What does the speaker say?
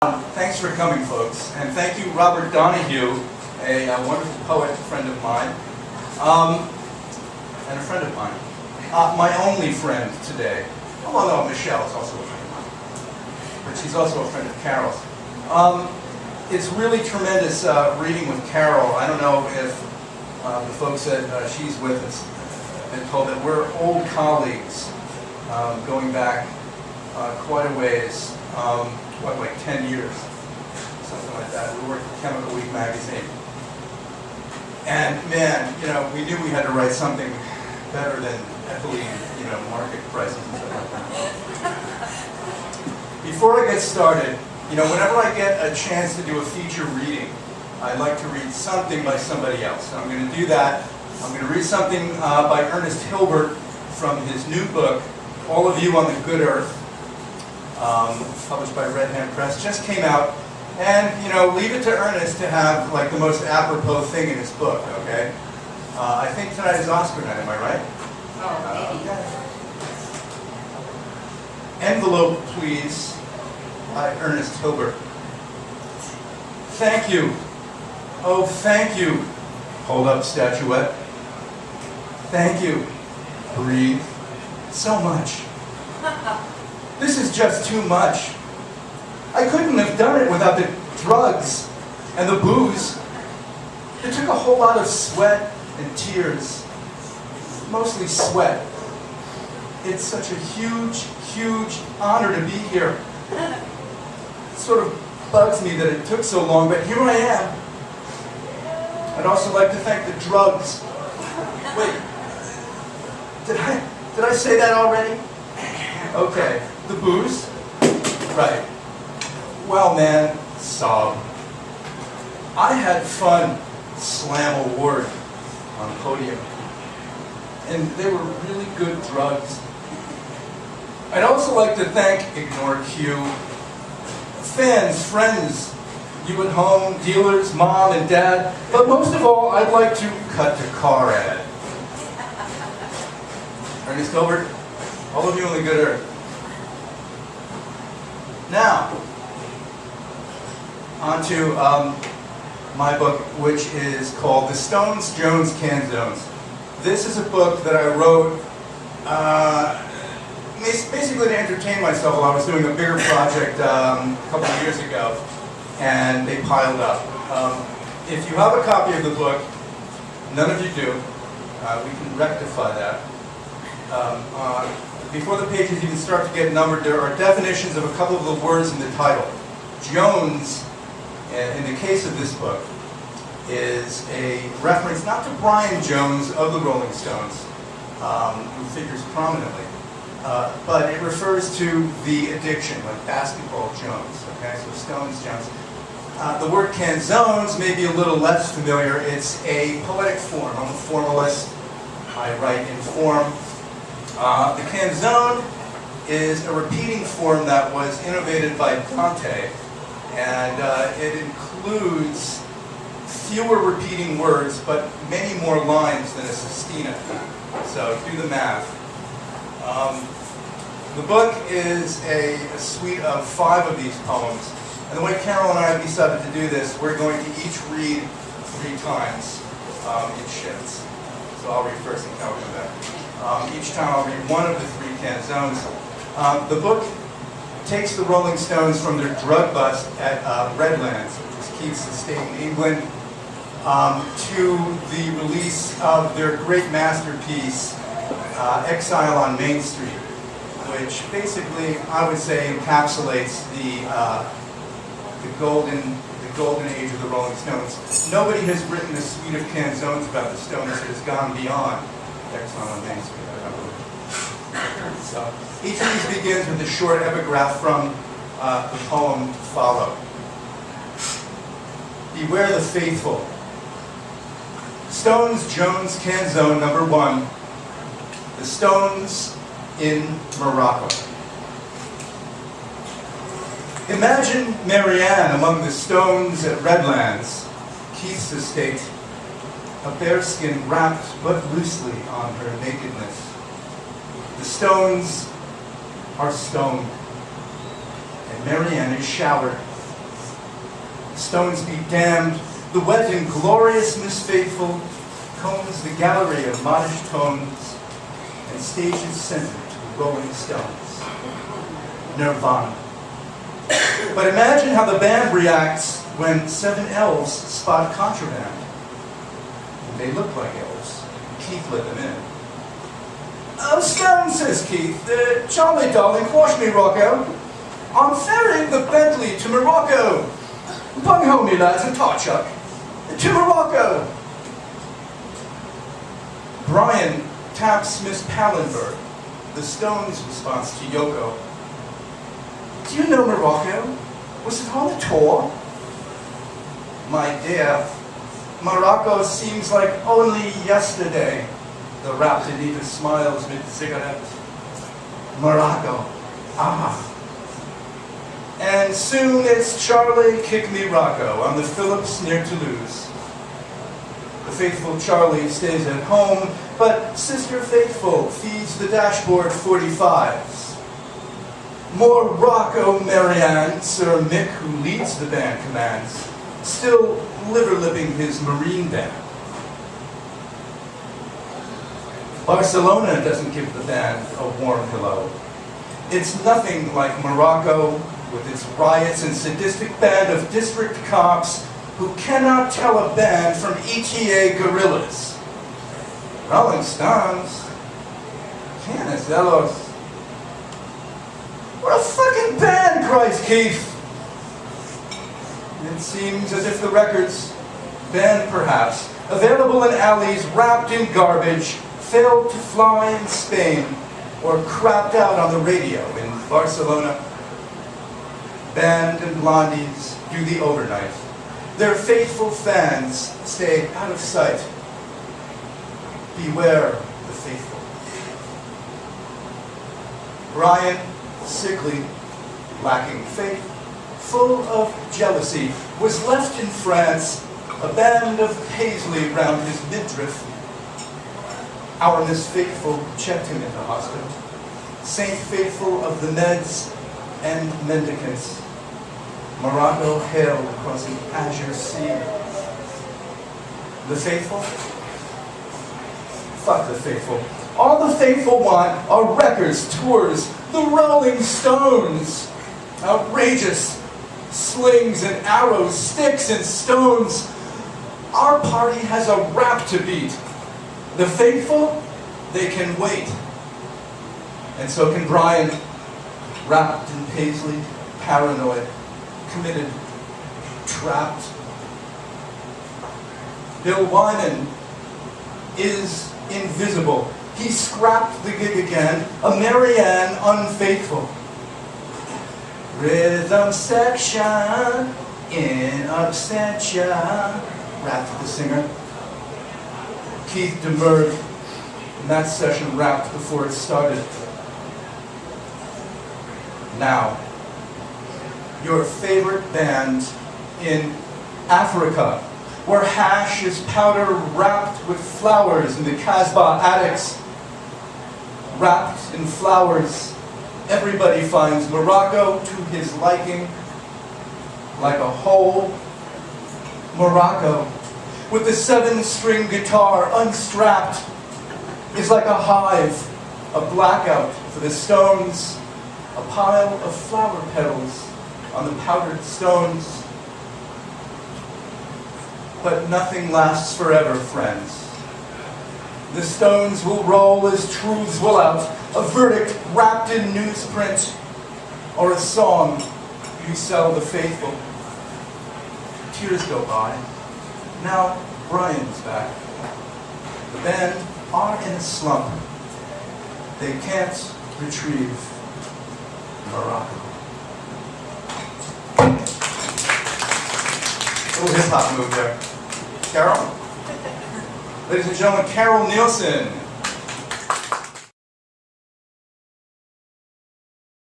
Thanks for coming, folks, and thank you, Robert Donahue, a wonderful poet, friend of mine, and a friend of mine. My only friend today. Oh, no, Michelle is also a friend of mine, but she's also a friend of Carol's. It's really tremendous reading with Carol. I don't know if the folks that she's with have been told that we're old colleagues, going back quite a ways. What, like 10 years, something like that. We worked at Chemical Week magazine. And man, you know, we knew we had to write something better than ethylene, you know, market prices and stuff like that. Before I get started, you know, whenever I get a chance to do a feature reading, I like to read something by somebody else. So I'm going to do that. I'm going to read something by Ernest Hilbert from his new book, All of You on the Good Earth. Published by Red Hand Press, just came out, and you know, leave it to Ernest to have like the most apropos thing in his book. Okay, I think tonight is Oscar night. Am I right? Okay. Envelope, please, by Ernest Hilbert. Thank you. Oh, thank you. Hold up, statuette. Thank you. Breathe. So much. This is just too much. I couldn't have done it without the drugs and the booze. It took a whole lot of sweat and tears. Mostly sweat. It's such a huge, huge honor to be here. It sort of bugs me that it took so long, but here I am. I'd also like to thank the drugs. Wait, did I say that already? Okay. The booze? Right. Well, man, sob. I had fun, slam award on podium. And they were really good drugs. I'd also like to thank Ignore Q, fans, friends, you at home, dealers, mom and dad, but most of all, I'd like to cut the car ad. Ernest Hilbert, all of you on the good earth. Now, onto my book, which is called The Stones Jones Canzones. This is a book that I wrote basically to entertain myself while I was doing a bigger project a couple of years ago, and they piled up. If you have a copy of the book, none of you do, we can rectify that. Before the pages even start to get numbered, there are definitions of a couple of the words in the title. Jones, in the case of this book, is a reference not to Brian Jones of the Rolling Stones, who figures prominently, but it refers to the addiction, like basketball Jones, okay, so Stones Jones. The word canzones may be a little less familiar. It's a poetic form. I'm a formalist. I write in form. The canzone is a repeating form that was innovated by Dante, and it includes fewer repeating words, but many more lines than a sestina. So do the math. The book is a suite of 5 of these poems, and the way Carol and I decided to do this, we're going to each read 3 times in shifts. So I'll read first and Carol will come back. Each time I'll read one of the 3 canzones. The book takes the Rolling Stones from their drug bust at Redlands, which is Keith's estate in England, to the release of their great masterpiece, Exile on Main Street, which basically, I would say, encapsulates the golden age of the Rolling Stones. Nobody has written a suite of canzones about the Stones that has gone beyond Exile on Main Street. So each of these begins with a short epigraph from the poem to follow. Beware the faithful. Stones Jones Canzone number 1. The Stones in Morocco. Imagine Marianne among the stones at Redlands, Keith's estate, a bearskin wrapped but loosely on her nakedness. The stones are stone, and Marianne is showered Stones be damned, the wet and glorious Miss Faithful combs the gallery of modish tones and stages center to the Rolling Stones. Nirvana. But imagine how the band reacts when 7 elves spot contraband. They look like elves. Keith let them in. "Oh, Stones," says Keith. "Charlie, darling, quash me, Rocco. I'm ferrying the Bentley to Morocco. Bung home, me lads, and tar chuck. To Morocco." Brian taps Miss Pallenberg, the Stones' response to Yoko. "Do you know Morocco? Was it on a tour?" "My dear, Morocco seems like only yesterday." The rapt Anita smiles mid-cigarette. "Morocco, ah." And soon it's Charlie Kick Me Rocco on the Phillips near Toulouse. The faithful Charlie stays at home, but Sister Faithful feeds the dashboard 45s. More Rocco Marianne, Sir Mick, who leads the band, commands, still liver-lipping his marine band. Barcelona doesn't give the band a warm hello. It's nothing like Morocco, with its riots and sadistic band of district cops who cannot tell a band from ETA guerrillas. Rolling Stones, Canzones. What a fucking band, cries Keith. It seems as if the records, banned perhaps, available in alleys wrapped in garbage, failed to fly in Spain or crapped out on the radio in Barcelona. Band and blondies do the overnight. Their faithful fans stay out of sight. Beware the faithful. Brian, sickly, lacking faith, full of jealousy, was left in France, a band of paisley round his midriff. Our Miss Faithful checked him into hospital. Saint Faithful of the Meds and Mendicants. Morocco hailed across an azure sea. The faithful? Fuck the faithful. All the faithful want are records, tours, the Rolling Stones. Outrageous. Slings and arrows, sticks and stones. Our party has a rap to beat. The faithful, they can wait. And so can Brian, wrapped in paisley, paranoid, committed, trapped. Bill Wyman is invisible. He scrapped the gig again, a Marianne unfaithful. Rhythm section in absentia, rapped the singer. Keith demurred, and that session wrapped before it started. Now, your favorite band in Africa, where hash is powder wrapped with flowers in the Casbah attics. Wrapped in flowers, everybody finds Morocco to his liking, like a whole Morocco, with the 7-string guitar unstrapped, is like a hive, a blackout for the Stones, a pile of flower petals on the powdered stones. But nothing lasts forever, friends. The Stones will roll as truths will out, a verdict wrapped in newsprint, or a song you sell the faithful. Tears go by. Now Brian's back. The band are in a slump. They can't retrieve Morocco. Little hip-hop move there. Carol? Ladies and gentlemen, Carol Nielsen.